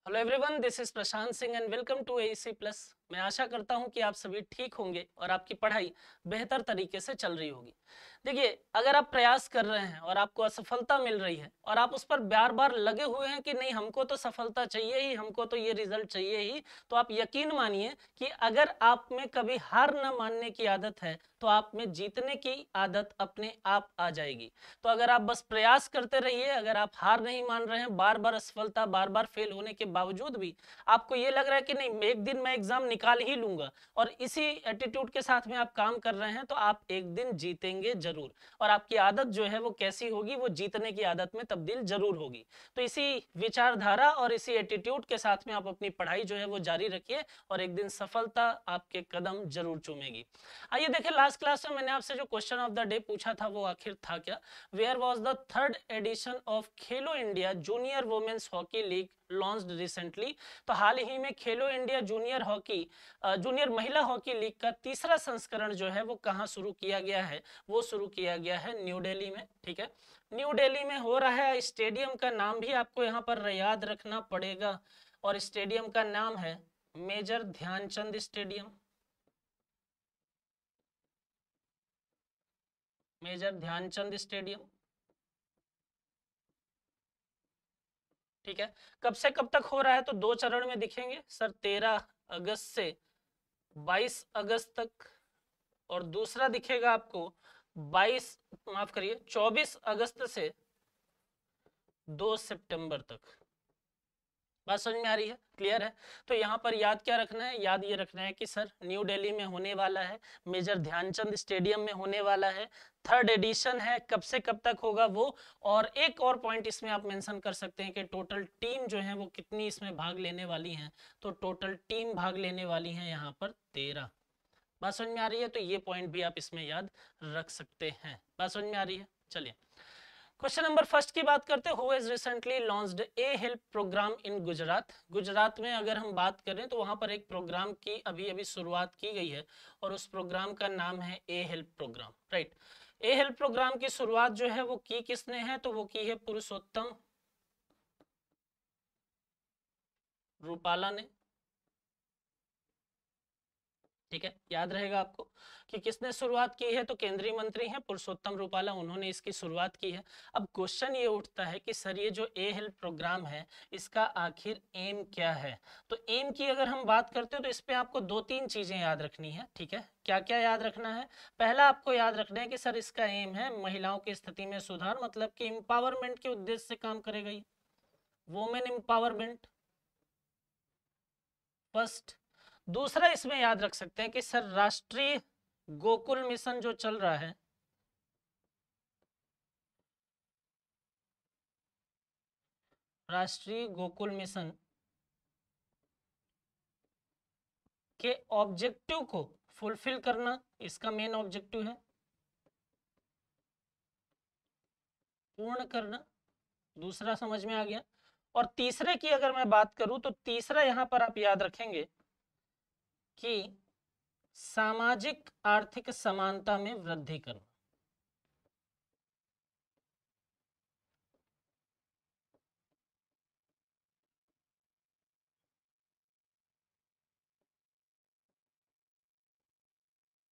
Hello everyone, this is Prashant Singh and welcome to AEC plus. मैं आशा करता हूं कि आप सभी ठीक होंगे और आपकी पढ़ाई बेहतर तरीके से चल रही होगी। देखिए, अगर आप प्रयास कर रहे हैं और आपको असफलता मिल रही है और आप उस पर बार बार लगे हुए हैं कि नहीं, हमको तो सफलता चाहिए ही, हमको तो ये रिजल्ट चाहिए ही, तो आप यकीन मानिए कि अगर आप में कभी हार न मानने की आदत है तो आप में जीतने की आदत अपने आप आ जाएगी। तो अगर आप बस प्रयास करते रहिए, अगर आप हार नहीं मान रहे हैं, बार बार असफलता, बार बार फेल होने के बावजूद भी आपको ये लग रहा है कि नहीं, एक दिन मैं एग्जाम निकाल ही लूंगा, और इसी एटीट्यूड के साथ में आप काम कर रहे हैं, तो आप एक दिन जीतेंगे जरूर। और आपकी आदत जो है वो कैसी होगी, वो जीतने की आदत में तब्दील जरूर होगी। तो इसी विचारधारा और इसी एटीट्यूड के साथ में आप अपनी पढ़ाई जो है वो जारी रखिए और एक दिन सफलता आपके कदम जरूर चूमेगी। आइए देखें, लास्ट क्लास में मैंने आपसे जो क्वेश्चन ऑफ द डे पूछा था वो आखिर था क्या। Where was the third edition of Khelo India junior women's hockey league launched recently. तो हाल ही में खेलो इंडिया जूनियर महिला हॉकी लीग का तीसरा संस्करण जो है वो कहाँ शुरू किया गया है, वो शुरू किया गया है न्यू दिल्ली में। ठीक है, न्यू दिल्ली में हो रहा है। स्टेडियम का नाम भी आपको यहाँ पर याद रखना पड़ेगा, और स्टेडियम का नाम है major Dhyanchand stadium. Major Dhyanchand stadium. ठीक है, कब से कब तक हो रहा है, तो दो चरण में दिखेंगे सर, 13 अगस्त से 22 अगस्त तक। और दूसरा दिखेगा आपको 22, माफ करिए, 24 अगस्त से 2 सितंबर तक। बात समझ में आ रही है, क्लियर है। तो यहाँ पर याद क्या रखना है, याद ये रखना है कि सर न्यू दिल्ली में होने वाला है, मेजर ध्यानचंद स्टेडियम में होने वाला है, थर्ड एडिशन है, कब से कब तक होगा वो। और एक और पॉइंट इसमें आप मेंशन कर सकते हैं कि टोटल टीम जो है वो कितनी इसमें भाग लेने वाली है। तो टोटल टीम भाग लेने वाली है यहाँ पर 13। बात समझ में आ रही है, तो ये पॉइंट भी आप इसमें याद रख सकते हैं। बात समझ में आ रही है, चलिए क्वेश्चन नंबर फर्स्ट की बात करते हैं। Who has recently launched a help programme in Gujarat. Gujarat में अगर हम बात करें तो वहां पर एक प्रोग्राम की अभी अभी शुरुआत की गई है, और उस प्रोग्राम का नाम है ए हेल्प प्रोग्राम, राइट। ए हेल्प प्रोग्राम की शुरुआत जो है वो की किसने है, तो वो की है पुरुषोत्तम रूपाला ने। ठीक है, याद रहेगा आपको कि किसने शुरुआत की है, तो केंद्रीय मंत्री हैं पुरुषोत्तम रूपाला, उन्होंने इसकी शुरुआत की है। अब क्वेश्चन ये उठता है कि सर ये जो ए हेल्प प्रोग्राम है इसका आखिर एम क्या है। तो एम की अगर हम बात करते हैं तो इस पे आपको दो तीन चीजें याद रखनी है। ठीक है, क्या क्या याद रखना है। पहला आपको याद रखना है कि सर इसका एम है महिलाओं की स्थिति में सुधार, मतलब कि एम्पावरमेंट के उद्देश्य से काम करेगा ये, वुमेन एम्पावरमेंट फर्स्ट। दूसरा इसमें याद रख सकते हैं कि सर राष्ट्रीय गोकुल मिशन जो चल रहा है, राष्ट्रीय गोकुल मिशन के ऑब्जेक्टिव को फुलफिल करना इसका मेन ऑब्जेक्टिव है, पूर्ण करना। दूसरा समझ में आ गया। और तीसरे की अगर मैं बात करूं तो तीसरा यहां पर आप याद रखेंगे कि सामाजिक आर्थिक समानता में वृद्धि करना।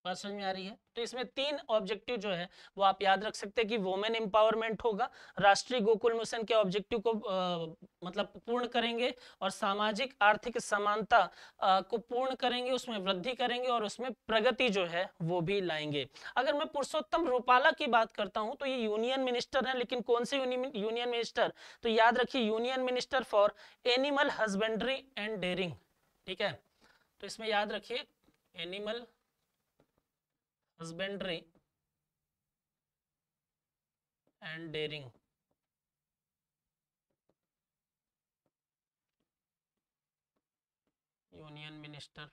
बात समझ में आ रही है, तो इसमें तीन ऑब्जेक्टिव जो है वो आप याद रख सकते हैं कि वुमेन एम्पावरमेंट होगा, राष्ट्रीय गोकुल मिशन के ऑब्जेक्टिव को मतलब पूर्ण करेंगे, और सामाजिक आर्थिक समानता को पूर्ण करेंगे, उसमें वृद्धि करेंगे, और उसमें प्रगति जो है वो भी लाएंगे। अगर मैं पुरुषोत्तम रूपाला की बात करता हूं तो ये यूनियन मिनिस्टर है, लेकिन कौन से यूनियन मिनिस्टर, तो याद रखिए union minister for animal husbandry and dairying. ठीक है, तो इसमें याद रखिए animal husbandry and dairying, union minister.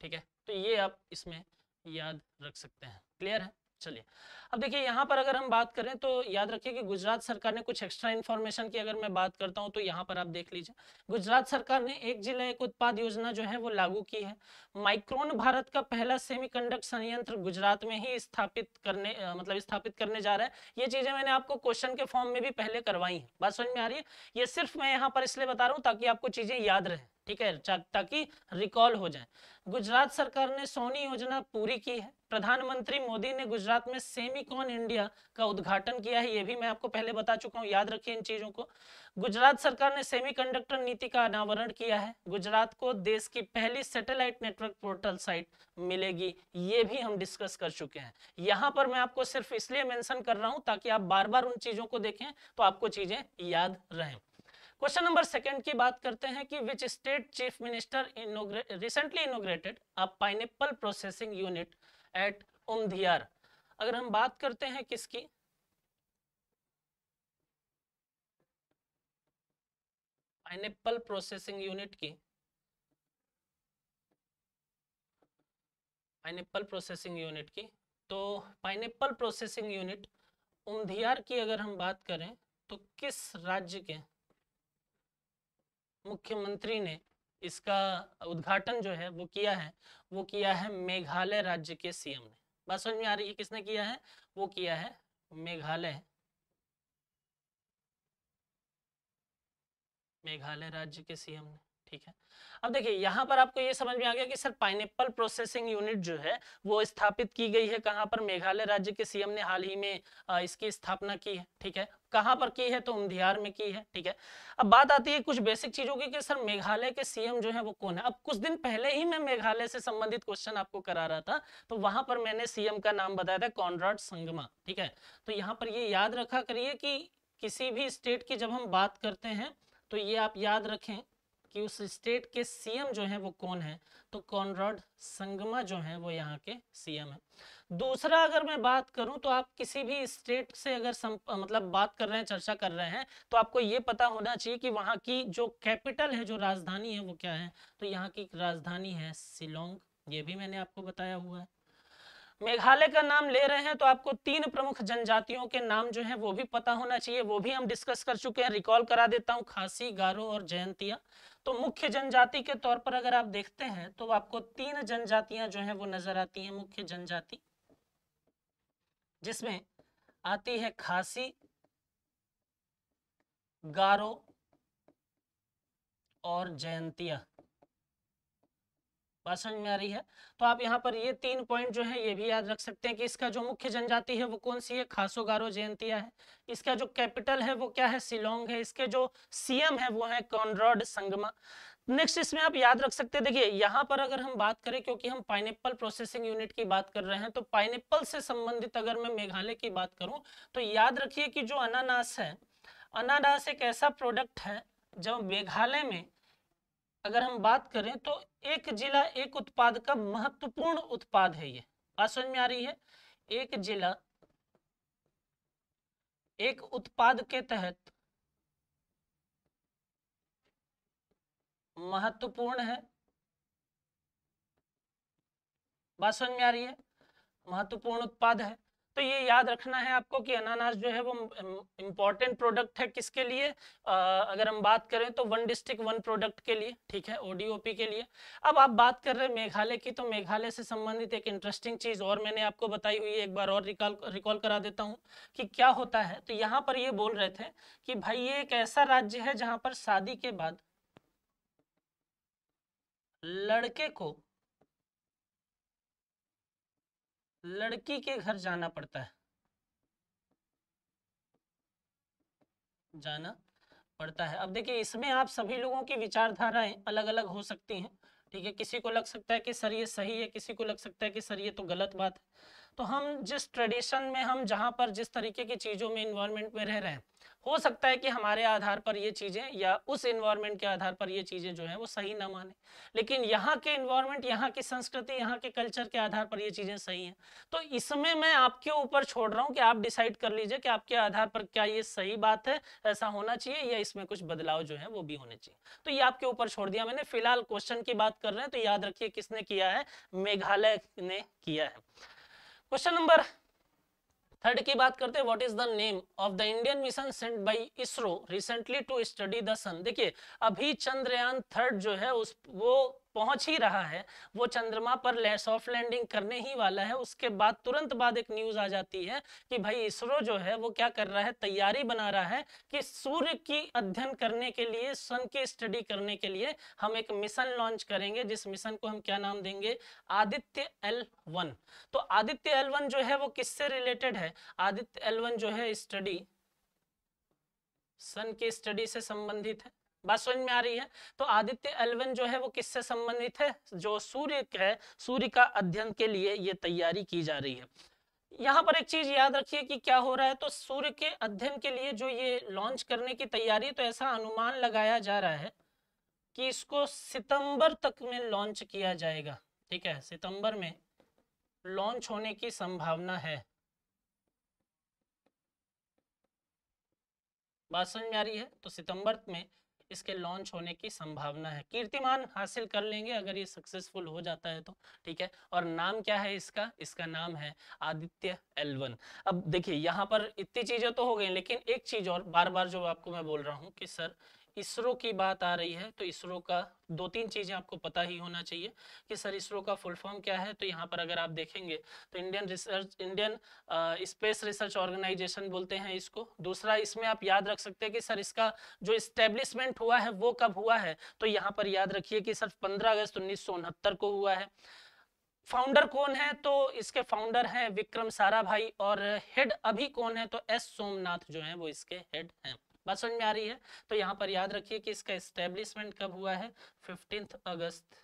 ठीक है, तो ये आप इसमें याद रख सकते हैं, क्लियर है। चलिए, अब देखिए यहाँ पर अगर हम बात करें तो याद रखिए कि गुजरात सरकार ने कुछ एक्स्ट्रा इन्फॉर्मेशन की अगर मैं बात करता हूँ तो यहाँ पर आप देख लीजिए, गुजरात सरकार ने एक जिला एक उत्पाद योजना जो है वो लागू की है। माइक्रोन भारत का पहला सेमीकंडक्टर संयंत्र गुजरात में ही स्थापित करने मतलब स्थापित करने जा रहा है। ये चीजें मैंने आपको क्वेश्चन के फॉर्म में भी पहले करवाई है, बात समझ में आ रही है। ये सिर्फ मैं यहाँ पर इसलिए बता रहा हूँ ताकि आपको चीजें याद रहे, ठीक है, ताकि रिकॉल हो जाए। गुजरात सरकार ने सोनी योजना पूरी की है। प्रधानमंत्री मोदी ने गुजरात में सेमीकॉन इंडिया का उद्घाटन किया है, ये भी मैं आपको पहले बता चुका हूं, याद रखिए इन चीजों को। गुजरात सरकार ने सेमीकंडक्टर नीति का अनावरण किया है। गुजरात को देश की पहली सैटेलाइट नेटवर्क पोर्टल साइट मिलेगी, ये भी हम डिस्कस कर चुके हैं। यहां पर मैं आपको सिर्फ इसलिए मेंशन कर रहा हूं ताकि आप बार बार उन चीजों को देखें तो आपको चीजें याद रहें। क्वेश्चन नंबर सेकंड की बात करते हैं कि which state chief minister recently inaugurated a pineapple processing unit at Umdhiyar. अगर हम बात करते हैं किसकी, पाइनएप्पल प्रोसेसिंग यूनिट की, पाइनएप्पल प्रोसेसिंग यूनिट की, तो पाइनएप्पल प्रोसेसिंग यूनिट उमधियार की अगर हम बात करें तो किस राज्य के मुख्यमंत्री ने इसका उद्घाटन जो है वो किया है, वो किया है मेघालय राज्य के सीएम ने। बात समझ में आ रही है, किसने किया है, वो किया है मेघालय, मेघालय राज्य के सीएम ने, ठीक है। अब देखिए यहाँ पर आपको ये समझ में आ गया कि सर पाइनएप्पल प्रोसेसिंग यूनिट जो है वो स्थापित की गई है कहाँ पर, मेघालय राज्य के सीएम ने हाल ही में इसकी स्थापना की है, ठीक है। कहाँ पर की है, तो उमधियार में की है, ठीक है। अब बात आती है कुछ बेसिक चीजों की कि सर मेघालय के सीएम जो है वो कौन है। अब कुछ दिन पहले ही मैं मेघालय से संबंधित क्वेश्चन आपको करा रहा था, तो वहां पर मैंने सीएम का नाम बताया था, कॉनराड संगमा, ठीक है। तो यहाँ पर ये याद रखा करिए कि किसी भी स्टेट की जब हम बात करते हैं तो ये आप याद रखें कि उस स्टेट के सीएम जो है वो कौन है, तो कॉनराड संगमा जो है वो यहाँ के सीएम है। दूसरा अगर मैं बात करूं तो आप किसी भी स्टेट से अगर मतलब बात कर रहे हैं, चर्चा कर रहे हैं, तो आपको ये पता होना चाहिए कि वहाँ की जो कैपिटल है, जो राजधानी है वो क्या है, तो यहाँ की राजधानी है शिलोंग, ये भी मैंने आपको बताया हुआ है। मेघालय का नाम ले रहे हैं तो आपको 3 प्रमुख जनजातियों के नाम जो है वो भी पता होना चाहिए, वो भी हम डिस्कस कर चुके हैं, रिकॉल करा देता हूं, खासी, गारो और जयंतिया। तो मुख्य जनजाति के तौर पर अगर आप देखते हैं तो आपको 3 जनजातियां जो है वो नजर आती हैं मुख्य जनजाति, जिसमें आती है खासी, गारो और जयंतिया। बात समझ में आ रही है। तो आप यहाँ पर ये 3 पॉइंट जो है ये भी याद रख सकते हैं कि इसका जो मुख्य जनजाति है वो कौन सी है, खासो, गारो, जयंतिया है। इसका जो कैपिटल है वो क्या है, शिलोंग है। इसके जो सीएम है वो है कॉनराड संगमा। नेक्स्ट इसमें आप याद रख सकते हैं, देखिए यहाँ पर अगर हम बात करें, क्योंकि हम पाइनएप्पल प्रोसेसिंग यूनिट की बात कर रहे हैं, तो पाइनएप्पल से संबंधित अगर मैं मेघालय की बात करूं तो याद रखिए कि जो अनानास है, अनानास एक ऐसा प्रोडक्ट है जो मेघालय में अगर हम बात करें तो एक जिला एक उत्पाद का महत्वपूर्ण उत्पाद है। ये बात समझ में आ रही है, एक जिला एक उत्पाद के तहत महत्वपूर्ण है। बात समझ में आ रही है, महत्वपूर्ण उत्पाद है। तो ये याद रखना है आपको कि अनानास जो है वो इंपॉर्टेंट प्रोडक्ट है किसके लिए, अगर हम बात करें तो वन डिस्ट्रिक्ट वन प्रोडक्ट के लिए, ठीक है, ओडीओपी के लिए। अब आप बात कर रहे हैं मेघालय की, तो मेघालय से संबंधित एक इंटरेस्टिंग चीज और मैंने आपको बताई हुई है, एक बार और रिकॉल करा देता हूँ कि क्या होता है। तो यहाँ पर ये बोल रहे थे कि भाई ये एक ऐसा राज्य है जहां पर शादी के बाद लड़के को लड़की के घर जाना पड़ता है, जाना पड़ता है। अब देखिए इसमें आप सभी लोगों की विचारधाराएं अलग अलग हो सकती हैं, ठीक है। किसी को लग सकता है कि सर ये सही है, किसी को लग सकता है कि सर ये तो गलत बात है। तो हम जिस ट्रेडिशन में, हम जहाँ पर जिस तरीके की चीज़ों में, इन्वायरमेंट में रह रहे हैं, हो सकता है कि हमारे आधार पर ये चीज़ें या उस इन्वायरमेंट के आधार पर ये चीज़ें जो है वो सही ना माने, लेकिन यहाँ के इन्वायरमेंट, यहाँ की संस्कृति, यहाँ के कल्चर के आधार पर ये चीज़ें सही हैं। तो इसमें मैं आपके ऊपर छोड़ रहा हूँ कि आप डिसाइड कर लीजिए कि आपके आधार पर क्या ये सही बात है, ऐसा होना चाहिए, या इसमें कुछ बदलाव जो है वो भी होने चाहिए। तो ये आपके ऊपर छोड़ दिया मैंने। फिलहाल क्वेश्चन की बात कर रहे हैं तो याद रखिए किसने किया है, मेघालय ने किया है। क्वेश्चन नंबर थर्ड की बात करते हैं, what is the name of the Indian mission sent by ISRO recently to study the sun. देखिए अभी चंद्रयान थर्ड जो है उस वो पहुंच ही रहा है, वो चंद्रमा पर सॉफ्ट लैंडिंग करने ही वाला है। उसके बाद तुरंत बाद एक न्यूज आ जाती है कि भाई इसरो जो है वो क्या कर रहा है, तैयारी बना रहा है कि सूर्य की अध्ययन करने के लिए, सन की स्टडी करने के लिए हम एक मिशन लॉन्च करेंगे, जिस मिशन को हम क्या नाम देंगे, आदित्य L1। तो आदित्य L1 जो है वो किससे रिलेटेड है, आदित्य L1 जो है स्टडी, सन की स्टडी से संबंधित है। बात समझ में आ रही है। तो आदित्य L1 जो है वो किससे संबंधित है, जो सूर्य है, सूर्य का अध्ययन के लिए ये तैयारी की जा रही है। यहाँ पर एक चीज याद रखिए कि क्या हो रहा है, तो सूर्य के अध्ययन के लिए जो ये लॉन्च करने की तैयारी, तो ऐसा अनुमान लगाया जा रहा है कि इसको सितंबर तक में लॉन्च किया जाएगा। ठीक है, सितंबर में लॉन्च होने की संभावना है। बात समझ में आ रही है। तो सितंबर में इसके लॉन्च होने की संभावना है, कीर्तिमान हासिल कर लेंगे अगर ये सक्सेसफुल हो जाता है तो। ठीक है, और नाम क्या है इसका, इसका नाम है आदित्य L1। अब देखिए यहाँ पर इतनी चीजें तो हो गई, लेकिन एक चीज और बार बार जो आपको मैं बोल रहा हूँ कि सर इसरो की बात आ रही है, तो इसरो का दो तीन चीजें आपको पता ही होना चाहिए कि सर इसरो का फुल फॉर्म क्या है। तो यहाँ पर अगर आप देखेंगे तो इंडियन स्पेस रिसर्च ऑर्गेनाइजेशन बोलते हैं इसको। दूसरा इसमें आप याद रख सकते हैं कि सर इसका जो इस्टेब्लिशमेंट हुआ है वो कब हुआ है, तो यहाँ पर याद रखिए कि सर 15 अगस्त 1969 को हुआ है। फाउंडर कौन है, तो इसके फाउंडर हैं विक्रम साराभाई, और हेड अभी कौन है, तो एस सोमनाथ जो है वो इसके हेड हैं। बात समझ में आ रही है। तो यहाँ पर याद रखिए कि इसका एस्टेब्लिशमेंट कब हुआ है, 15 अगस्त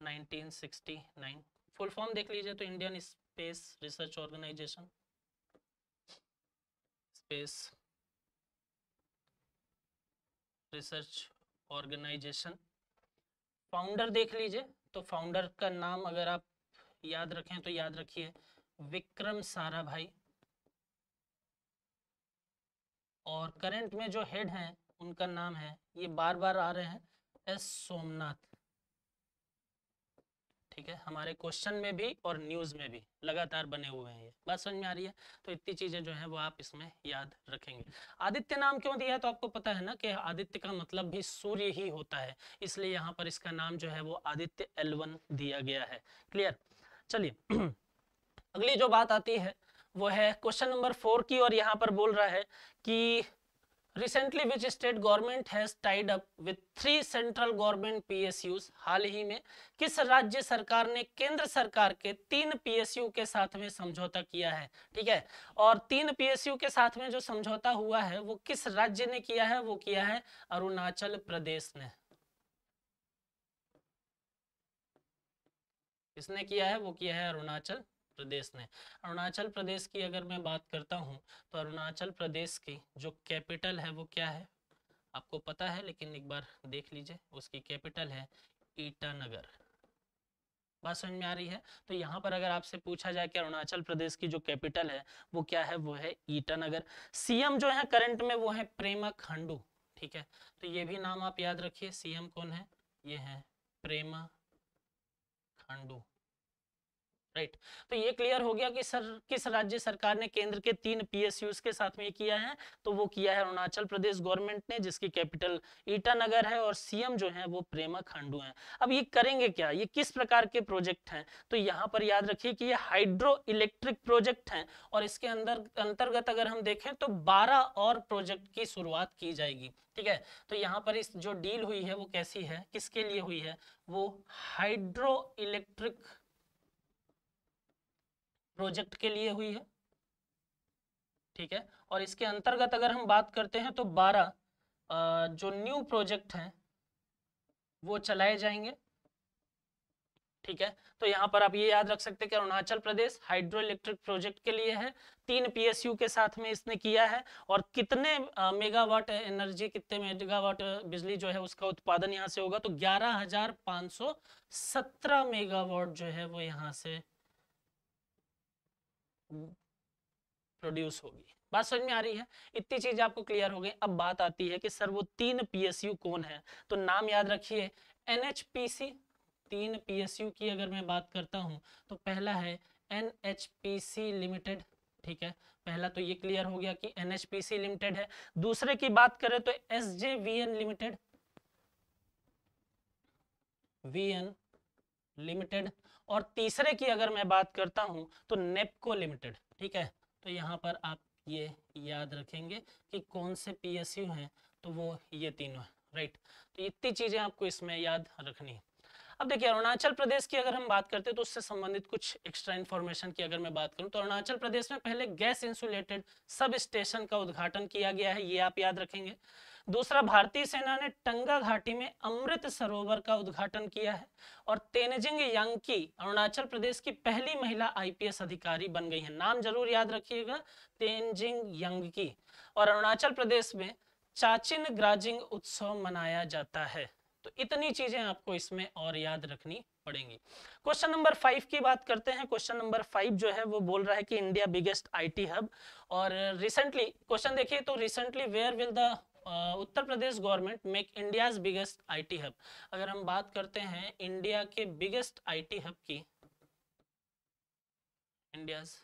1969। फुल फॉर्म देख लीजिए तो Indian space research organisation, space research organisation. Founder देख लीजिए, तो फाउंडर का नाम अगर आप याद रखें तो याद रखिए विक्रम साराभाई, और करंट में जो हेड हैं उनका नाम है, ये बार बार आ रहे हैं, एस सोमनाथ। ठीक है, हमारे क्वेश्चन में भी और न्यूज में भी लगातार बने हुए हैं ये। बात समझ में आ रही है। तो इतनी चीजें जो है वो आप इसमें याद रखेंगे। आदित्य नाम क्यों दिया है, तो आपको पता है ना कि आदित्य का मतलब भी सूर्य ही होता है, इसलिए यहाँ पर इसका नाम जो है वो आदित्य L1 दिया गया है। क्लियर। चलिए अगली जो बात आती है वो है क्वेश्चन नंबर 4 की, और यहाँ पर बोल रहा है कि recently which state government has tied up with 3 central government PSUs। हाल ही में किस राज्य सरकार ने केंद्र सरकार के 3 PSU के साथ में समझौता किया है। ठीक है, और 3 PSU के साथ में जो समझौता हुआ है वो किस राज्य ने किया है, वो किया है अरुणाचल प्रदेश ने। किसने किया है, वो किया है अरुणाचल प्रदेश ने। अरुणाचल प्रदेश की अगर मैं बात करता हूं, तो अरुणाचल प्रदेश की जो कैपिटल है वो क्या है, आपको पता है, लेकिन एक बार देख लीजिए, उसकी कैपिटल है ईटानगर। बात समझ में आ रही है। तो यहाँ पर अगर आपसे पूछा जाए कि अरुणाचल प्रदेश की जो कैपिटल है वो क्या है, वो है ईटानगर। सीएम जो है करंट में वो है प्रेमा खांडू। ठीक है, तो ये भी नाम आप याद रखिए, सीएम कौन है, ये है प्रेमा खांडू। राइट। तो ये क्लियर हो गया कि सर किस राज्य सरकार ने केंद्र के 3 PSUs के साथ में किया है, तो वो किया है अरुणाचल प्रदेश गवर्नमेंट ने, जिसकी कैपिटल ईटानगर है, और सीएम जो है वो प्रेमा खांडू हैं। अब ये करेंगे क्या, ये किस प्रकार के प्रोजेक्ट हैं, तो यहाँ पर याद रखिए कि ये हाइड्रो इलेक्ट्रिक प्रोजेक्ट हैं, और इसके अंतर्गत अगर हम देखें तो 12 और प्रोजेक्ट की शुरुआत की जाएगी। ठीक है, तो यहाँ पर इस जो डील हुई है वो कैसी है, किसके लिए हुई है, वो हाइड्रो इलेक्ट्रिक प्रोजेक्ट के लिए हुई है। ठीक है, और इसके अंतर्गत अगर हम बात करते हैं तो 12 जो न्यू प्रोजेक्ट हैं वो चलाए जाएंगे। ठीक है, तो यहाँ पर आप ये याद रख सकते हैं कि Arunachal Pradesh hydro electric project के लिए है, 3 PSU के साथ में इसने किया है, और कितने मेगावाट एनर्जी, कितने मेगावाट बिजली जो है उसका उत्पादन यहाँ से होगा, तो 11,517 मेगावाट जो है वो यहाँ से प्रोड्यूस होगी। बात समझ में आ रही है। इतनी चीज आपको क्लियर हो गई। अब बात आती है कि सर वो 3 PSU कौन है, तो नाम याद रखिए NHPC। 3 PSU की अगर मैं बात करता हूं तो पहला है NHPC लिमिटेड। ठीक है, पहला तो ये क्लियर हो गया कि NHPC लिमिटेड है। दूसरे की बात करें तो SJVN लिमिटेड, VN लिमिटेड। और तीसरे की अगर मैं बात करता हूं तो नेपको लिमिटेड, ठीक है। तो यहाँ पर आप ये याद रखेंगे कि कौन से PSU हैं, तो वो ये तीनों है, राइट। तो इतनी चीजें आपको इसमें याद रखनी है। अब देखिए अरुणाचल प्रदेश की अगर हम बात करते हैं तो उससे संबंधित कुछ एक्स्ट्रा इन्फॉर्मेशन की अगर मैं बात करूं तो अरुणाचल प्रदेश में पहले गैस इंसुलेटेड सब स्टेशन का उद्घाटन किया गया है, ये आप याद रखेंगे। दूसरा, भारतीय सेना ने टंगा घाटी में अमृत सरोवर का उद्घाटन किया है। और तेनजिंग यांकी अरुणाचल प्रदेश की पहली महिला IPS अधिकारी बन गई है, नाम जरूर याद रखिएगा, तेनजिंग यांकी। और अरुणाचल प्रदेश में चाचिन ग्राजिंग उत्सव मनाया जाता है। तो इतनी चीजें आपको इसमें और याद रखनी पड़ेंगी। क्वेश्चन नंबर 5 की बात करते हैं। क्वेश्चन नंबर 5 जो है वो बोल रहा है कि इंडिया बिगेस्ट IT हब। और रिसेंटली क्वेश्चन देखिए तो recently where will the Uttar Pradesh government make India's biggest IT hub. अगर हम बात करते हैं इंडिया के बिगेस्ट IT हब की, इंडियाज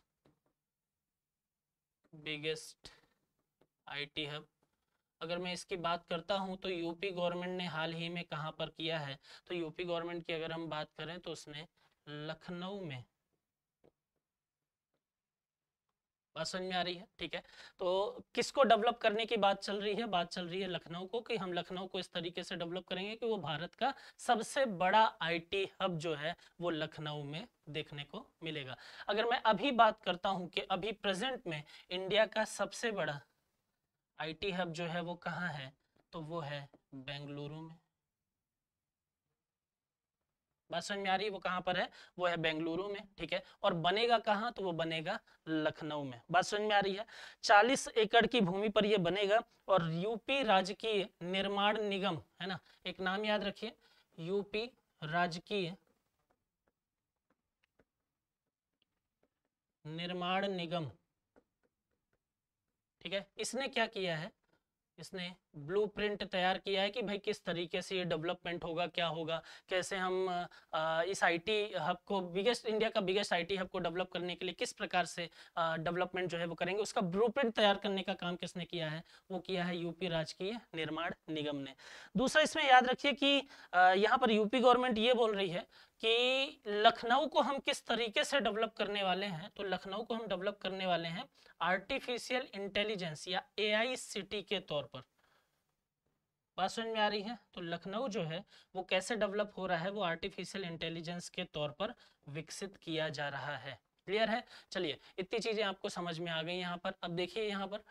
बिगेस्ट IT हब, अगर मैं इसकी बात करता हूं तो यूपी गवर्नमेंट ने हाल ही में कहां पर किया है, तो यूपी गवर्नमेंट की अगर हम बात करें तो उसने लखनऊ में, बात समझ में आ रही है, ठीक है। तो किसको डेवलप करने की बात चल रही है, बात चल रही है लखनऊ को, कि हम लखनऊ को इस तरीके से डेवलप करेंगे कि वो भारत का सबसे बड़ा IT हब जो है वो लखनऊ में देखने को मिलेगा। अगर मैं अभी बात करता हूं कि अभी प्रेजेंट में इंडिया का सबसे बड़ा IT हब जो है वो कहाँ है, तो वो है बेंगलुरु में। बात समझ में आ रही है, वो कहाँ पर है, वो है बेंगलुरु में, ठीक है। और बनेगा कहाँ, तो वो बनेगा लखनऊ में। बात समझ में आ रही है। 40 एकड़ की भूमि पर ये बनेगा। और यूपी राजकीय निर्माण निगम, है ना, एक नाम याद रखिए, यूपी राजकीय निर्माण निगम, ठीक है। इसने क्या किया है, इसने ब्लूप्रिंट तैयार किया है कि भाई किस तरीके से ये डेवलपमेंट होगा, क्या होगा, कैसे हम इस IT हब को, बिगेस्ट इंडिया का बिगेस्ट IT हब को डेवलप करने के लिए किस प्रकार से डेवलपमेंट जो है वो करेंगे, उसका ब्लूप्रिंट तैयार करने का काम किसने किया है, वो किया है यूपी राजकीय निर्माण निगम ने। दूसरा इसमें याद रखिए कि यहाँ पर यूपी गवर्नमेंट ये बोल रही है कि लखनऊ को हम किस तरीके से डेवलप करने वाले हैं, तो लखनऊ को हम डेवलप करने वाले हैं आर्टिफिशियल इंटेलिजेंस या AI सिटी के तौर पर। बात समझ में आ रही है। तो लखनऊ जो है वो कैसे डेवलप हो रहा है, वो आर्टिफिशियल इंटेलिजेंस के तौर पर विकसित किया जा रहा है। क्लियर है। चलिए इतनी चीजें आपको समझ में आ गई। यहाँ पर अब देखिए यहाँ पर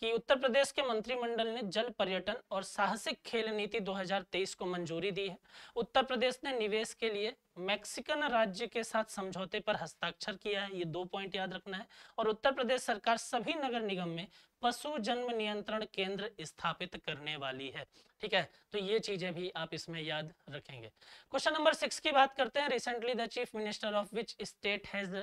कि उत्तर प्रदेश के मंत्रिमंडल ने जल पर्यटन और साहसिक खेल नीति 2023 को मंजूरी दी है। उत्तर प्रदेश ने निवेश के लिए मैक्सिकन राज्य के साथ समझौते पर हस्ताक्षर किया है, ये 2 पॉइंट याद रखना है। और उत्तर प्रदेश सरकार सभी नगर निगम में पशु जन्म नियंत्रण केंद्र स्थापित करने वाली है, ठीक है। तो ये चीजें भी आप इसमें याद रखेंगे। क्वेश्चन नंबर 6 की बात करते हैं। Recently the chief minister of which state has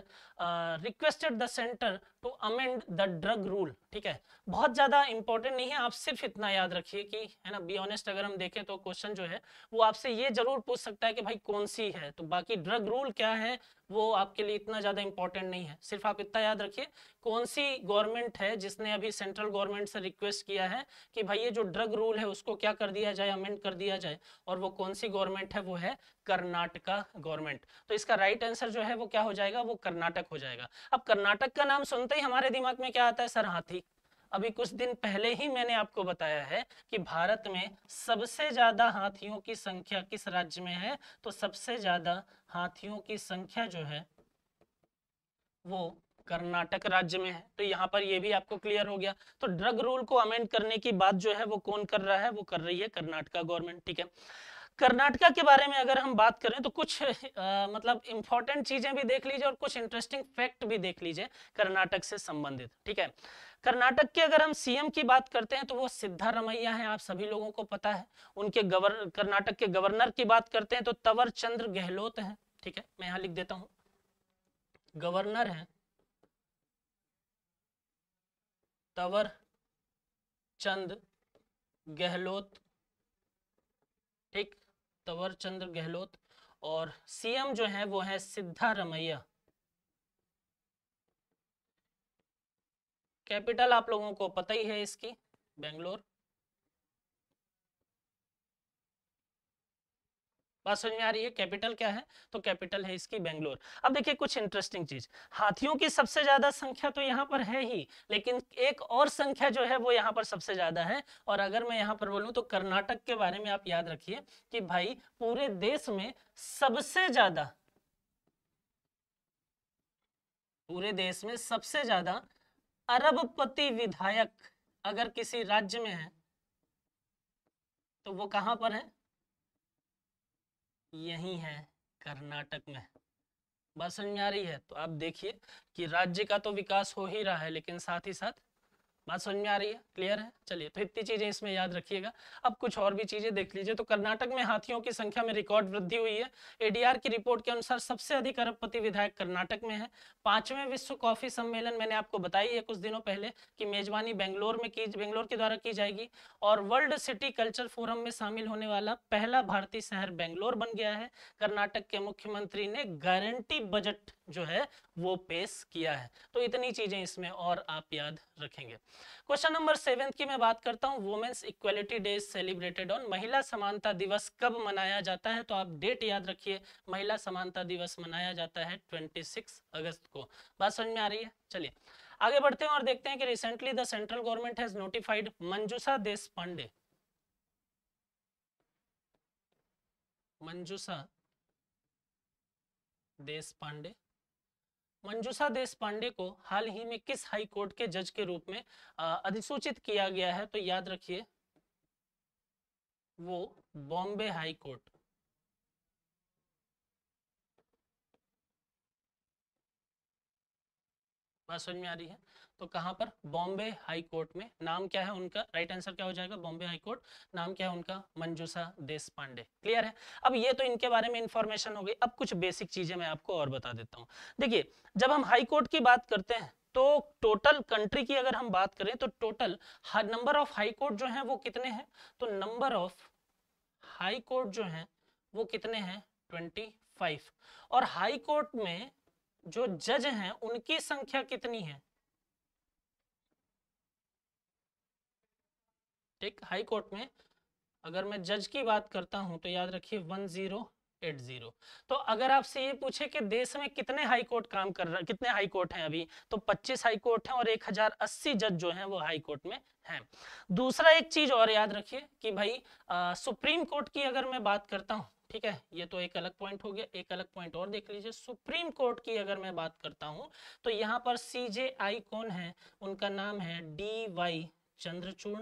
requested the centre to amend the drug rule, ठीक है। बहुत ज्यादा इंपॉर्टेंट नहीं है, आप सिर्फ इतना याद रखिए कि, है ना, बी ऑनेस्ट अगर हम देखें तो क्वेश्चन जो है वो आपसे ये जरूर पूछ सकता है कि भाई कौन सी है, तो बाकी ड्रग रूल क्या है वो आपके लिए इतना ज्यादा इंपॉर्टेंट नहीं है। सिर्फ आप इतना याद रखिए कौन सी गवर्नमेंट है जिसने अभी सेंट्रल गवर्नमेंट से रिक्वेस्ट किया है कि भाई ये जो ड्रग रूल है उसको क्या कर दिया जाए, अमेंड कर दिया जाए, और वो कौन सी गवर्नमेंट है, वो है कर्नाटका गवर्नमेंट। तो इसका राइट आंसर जो है वो क्या हो जाएगा, वो कर्नाटक हो जाएगा। अब कर्नाटक का नाम सुनते ही हमारे दिमाग में क्या आता है, सर हाथी। अभी कुछ दिन पहले ही मैंने आपको बताया है कि भारत में सबसे ज्यादा हाथियों की संख्या किस राज्य में है, तो सबसे ज्यादा हाथियों की संख्या जो है वो कर्नाटक राज्य में है। तो यहाँ पर ये भी आपको क्लियर हो गया। तो ड्रग रूल को अमेंड करने की बात जो है वो कौन कर रहा है, वो कर रही है कर्नाटका गवर्नमेंट, ठीक है। कर्नाटका के बारे में अगर हम बात करें तो कुछ मतलब इंपॉर्टेंट चीजें भी देख लीजिए और कुछ इंटरेस्टिंग फैक्ट भी देख लीजिए कर्नाटक से संबंधित, ठीक है। कर्नाटक के अगर हम CM की बात करते हैं तो वो सिद्धारमैया हैं, आप सभी लोगों को पता है। उनके कर्नाटक के गवर्नर की बात करते हैं तो तवर चंद्र गहलोत हैं, ठीक है। मैं यहाँ लिख देता हूँ, गवर्नर हैं तवर चंद गहलोत, ठीक, तवर चंद्र गहलोत। और CM जो है वो है सिद्धारमैया, कैपिटल आप लोगों को पता ही है इसकी, बेंगलोर। बात समझ में आ रही है? कैपिटल क्या है? तो कैपिटल है इसकी बेंगलोर। अब देखिए कुछ इंटरेस्टिंग चीज, हाथियों की सबसे ज्यादा संख्या तो यहाँ पर है ही, लेकिन एक और संख्या जो है वो यहाँ पर सबसे ज्यादा है। और अगर मैं यहाँ पर बोलूँ तो कर्नाटक के बारे में आप याद रखिए कि भाई पूरे देश में सबसे ज्यादा, पूरे देश में सबसे ज्यादा अरबपति विधायक अगर किसी राज्य में है तो वो कहां पर है? यही है, कर्नाटक में। बात समझ में आ रही है? तो आप देखिए कि राज्य का तो विकास हो ही रहा है, लेकिन साथ ही साथ, बात समझ में आ रही है? क्लियर है? चलिए, तो इतनी चीजें इसमें याद रखिएगा। अब कुछ और भी चीजें देख लीजिए। तो कर्नाटक में हाथियों की संख्या में रिकॉर्ड वृद्धि हुई है। एडीआर की रिपोर्ट के अनुसार सबसे अधिक अरबपति विधायक कर्नाटक में है। 5वें विश्व कॉफी सम्मेलन मैंने आपको बताई है कुछ दिनों पहले कि मेजबानी बेंगलोर के द्वारा की जाएगी। और वर्ल्ड सिटी कल्चर फोरम में शामिल होने वाला पहला भारतीय शहर बेंगलोर बन गया है। कर्नाटक के मुख्यमंत्री ने गारंटी बजट जो है वो पेश किया है। तो इतनी चीजें इसमें और आप याद रखेंगे। क्वेश्चन नंबर 7 की मैं बात करता हूं, women's equality day celebrated on, महिला समानता दिवस कब मनाया जाता है? तो आप डेट याद रखिए, महिला समानता दिवस मनाया जाता है 26 अगस्त को। बात समझ में आ रही है? चलिए आगे बढ़ते हैं और देखते हैं कि recently the central government has notified Manjusha Deshpande, Manjusha Deshpande, Manjusha Deshpande को हाल ही में किस हाई कोर्ट के जज के रूप में अधिसूचित किया गया है? तो याद रखिए वो बॉम्बे हाई कोर्ट, बात समझ में आ रही है? तो कहां पर? बॉम्बे हाई कोर्ट में। नाम क्या है उनका? राइट आंसर क्या हो जाएगा? Bombay high court. नाम क्या है उनका? मंजूषा देशपांडे। क्लियर है? अब ये तो इनके बारे में इंफॉर्मेशन हो गई। अब कुछ बेसिक चीजें मैं आपको और बता देता हूँ। देखिए जब हम हाई कोर्ट की बात करते हैं तो टोटल कंट्री की अगर हम बात करें तो total number of high court जो है वो कितने हैं? तो नंबर ऑफ हाई कोर्ट जो है वो कितने हैं? 25। और हाई कोर्ट में जो जज हैं उनकी संख्या कितनी है? ठीक, हाई कोर्ट में अगर मैं जज की बात करता हूं तो याद रखिए 1080। तो अगर आपसे ये पूछे कि देश में कितने हाई कोर्ट काम कर रहे, कितने हाई कोर्ट हैं अभी, तो 25 हाई कोर्ट हैं और 1080 जज जो हैं वो हाई कोर्ट में हैं। दूसरा एक चीज और याद रखिए कि भाई सुप्रीम कोर्ट की अगर मैं बात करता हूं, ठीक है, ये तो एक अलग पॉइंट हो गया। एक अलग पॉइंट और देख लीजिए, सुप्रीम कोर्ट की अगर मैं बात करता हूं तो यहाँ पर सीजेआई कौन है? उनका नाम है DY चंद्रचूड़।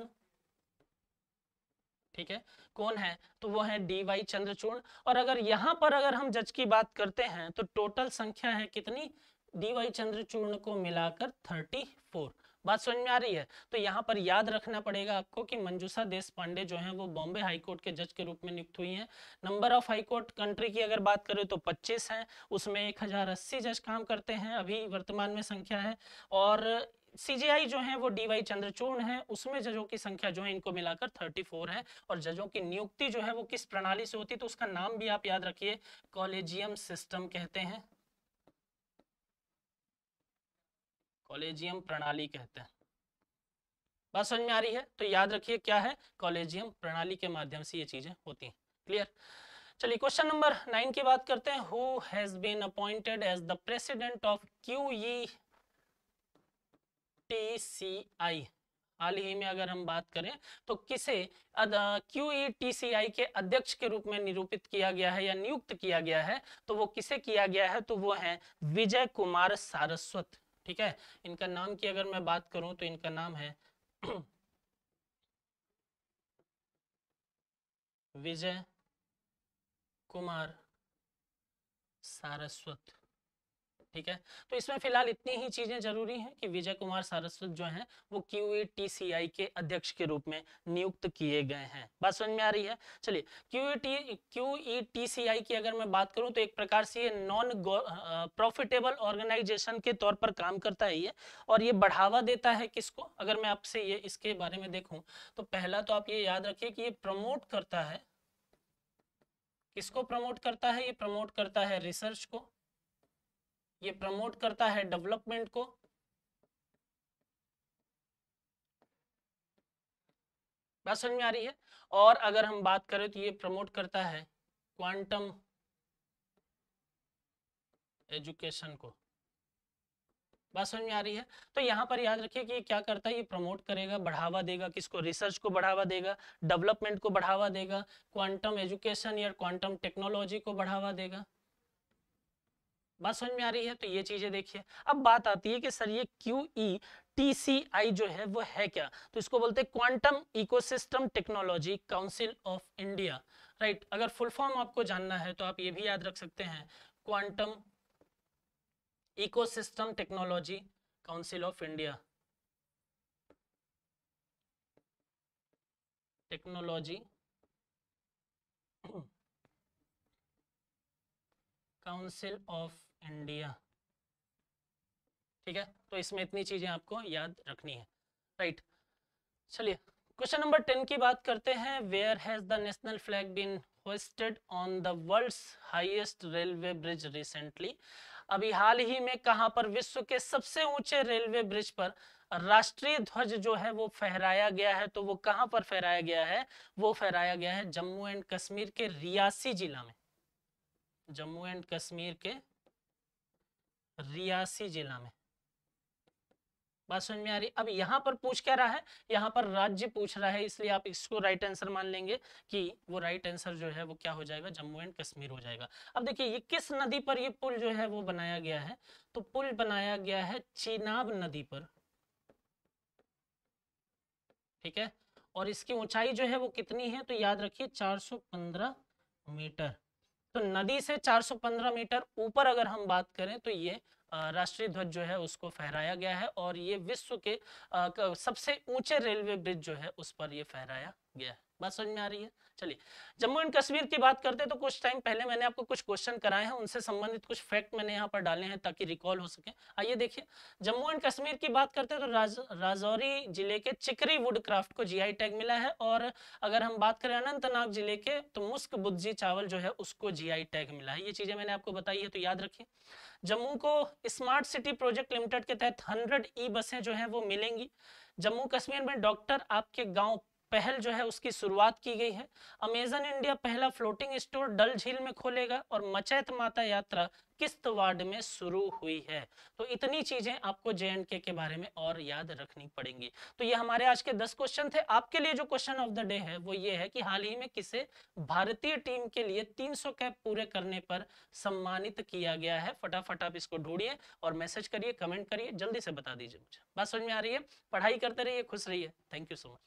ठीक है, कौन है? तो वो है DY चंद्रचूड़। और अगर यहाँ पर अगर हम जज की बात करते हैं तो टोटल संख्या है कितनी? DY चंद्रचूड़ को मिलाकर 34। बात समझ में आ रही है? तो यहाँ पर याद रखना पड़ेगा आपको कि मंजूषा देशपांडे जो है वो बॉम्बे हाई कोर्ट के जज के रूप में नियुक्त हुई हैं। Number of high court country की अगर बात करें तो 25 हैं, उसमें 1080 जज काम करते हैं अभी वर्तमान में संख्या है। और सीजीआई जो है वो DY चंद्रचूड़ है, उसमें जजों की संख्या जो है इनको मिलाकर 34 है। और जजों की नियुक्ति जो है वो किस प्रणाली से होती है? तो उसका नाम भी आप याद रखिए, कॉलेजियम सिस्टम कहते हैं, कॉलेजियम प्रणाली कहते हैं। बात समझ में आ रही है? तो याद रखिए क्या है? कॉलेजियम प्रणाली के माध्यम से ये चीजें होती हैं। क्लियर? चलिए क्वेश्चन नंबर 9 की बात करते हैं। Who has been appointed as the president of QETCI? हाल ही में अगर हम बात करें तो किसे QETCI के अध्यक्ष के रूप में निरूपित किया गया है या नियुक्त किया गया है? तो वो किसे किया गया है? तो वो है विजय कुमार सारस्वत। ठीक है, इनका नाम की अगर मैं बात करूं तो इनका नाम है विजय कुमार सारस्वत। ठीक है, तो इसमें फिलहाल इतनी ही चीजें जरूरी हैं कि विजय कुमार सारस्वत जो हैं वो QETCI के अध्यक्ष के रूप में नियुक्त किए गए हैं। बात समझ में आ रही है? चलिए, QETCI की अगर मैं बात करूं तो एक प्रकार से ये नॉन प्रॉफिटेबल ऑर्गेनाइजेशन के तौर पर काम करता है ये। और ये बढ़ावा देता है किसको? अगर मैं आपसे ये इसके बारे में देखूं तो पहला तो आप ये याद रखिए कि ये प्रमोट करता है, किसको प्रमोट करता है? ये प्रमोट करता है रिसर्च को, ये प्रमोट करता है डेवलपमेंट को, बात समझ में आ रही है। और अगर हम बात करें तो ये प्रमोट करता है क्वांटम एजुकेशन को। बात समझ में आ रही है। तो यहाँ पर याद रखिए कि ये क्या करता है, ये प्रमोट करेगा, बढ़ावा देगा, किसको, रिसर्च को बढ़ावा देगा, डेवलपमेंट को बढ़ावा देगा, क्वांटम एजुकेशन या क्वांटम टेक्नोलॉजी को बढ़ावा देगा। बात समझ में आ रही है। तो ये चीजें देखिए। अब बात आती है कि सर ये QETCI जो है वो है क्या, तो इसको बोलते हैं quantum ecosystem technology council of India, right. अगर फुल फॉर्म आपको जानना है तो आप ये भी याद रख सकते हैं, quantum ecosystem technology council of India, technology council of India. ठीक है, तो इसमें इतनी चीजें आपको याद रखनी है, राइट। चलिए क्वेश्चन नंबर 10 की बात करते हैं। Where has the national flag been hoisted on the world's highest railway bridge recently. अभी हाल ही में कहां पर विश्व के सबसे ऊंचे रेलवे ब्रिज पर राष्ट्रीय ध्वज जो है वो फहराया गया है, तो वो कहां पर फहराया गया है, वो फहराया गया है जम्मू एंड कश्मीर के रियासी जिला में, जम्मू एंड कश्मीर के रियासी जिला में। बात समझ में आ रही। अब यहाँ पर पूछ क्या रहा है, यहाँ पर राज्य पूछ रहा है, इसलिए आप इसको राइट आंसर मान लेंगे कि वो राइट आंसर जो है वो क्या हो जाएगा, जम्मू एंड कश्मीर हो जाएगा। अब देखिए ये किस नदी पर ये पुल जो है वो बनाया गया है, तो पुल बनाया गया है चेनाब नदी पर, ठीक है। और इसकी ऊंचाई जो है वो कितनी है, तो याद रखिए 415 मीटर। तो नदी से 415 मीटर ऊपर अगर हम बात करें तो ये राष्ट्रीय ध्वज जो है उसको फहराया गया है, और ये विश्व के सबसे ऊंचे रेलवे ब्रिज जो है उस पर ये फहराया गया है। बात समझ में आ रही है। चलिए जम्मू एंड कश्मीर की बात करते हैं, तो कुछ टाइम पहले मैंने आपको कुछ क्वेश्चन कराए हैं, उनसे संबंधित कुछ फैक्ट मैंने यहाँ पर डाले हैं ताकि रिकॉल हो सके। आइए देखिए, जम्मू एंड कश्मीर की बात करते हैं तो राजौरी जिले के चिकरी वुड क्राफ्ट को GI टैग मिला है, और अगर हम बात करें अनंतनाग जिले के तो मुस्क बुज्जी चावल जो है उसको GI टैग मिला है। ये चीजें मैंने आपको बताई है, तो याद रखिए। जम्मू को स्मार्ट सिटी प्रोजेक्ट लिमिटेड के तहत 100 बसें जो हैं वो मिलेंगी। जम्मू कश्मीर में डॉक्टर आपके गांव पहल जो है उसकी शुरुआत की गई है। अमेजन इंडिया पहला फ्लोटिंग स्टोर डल झील में खोलेगा, और मचैत माता यात्रा किश्तवाड़ में शुरू हुई है। तो इतनी चीजें आपको JNK के बारे में और याद रखनी पड़ेंगी। तो ये हमारे आज के 10 क्वेश्चन थे। आपके लिए जो क्वेश्चन ऑफ द डे है वो ये है कि हाल ही में किसे भारतीय टीम के लिए 300 कैप पूरे करने पर सम्मानित किया गया है। फटाफट आप इसको ढूंढिए और मैसेज करिए, कमेंट करिए, जल्दी से बता दीजिए मुझे। बात समझ में आ रही है। पढ़ाई करते रहिए, खुश रहिए। Thank you so much.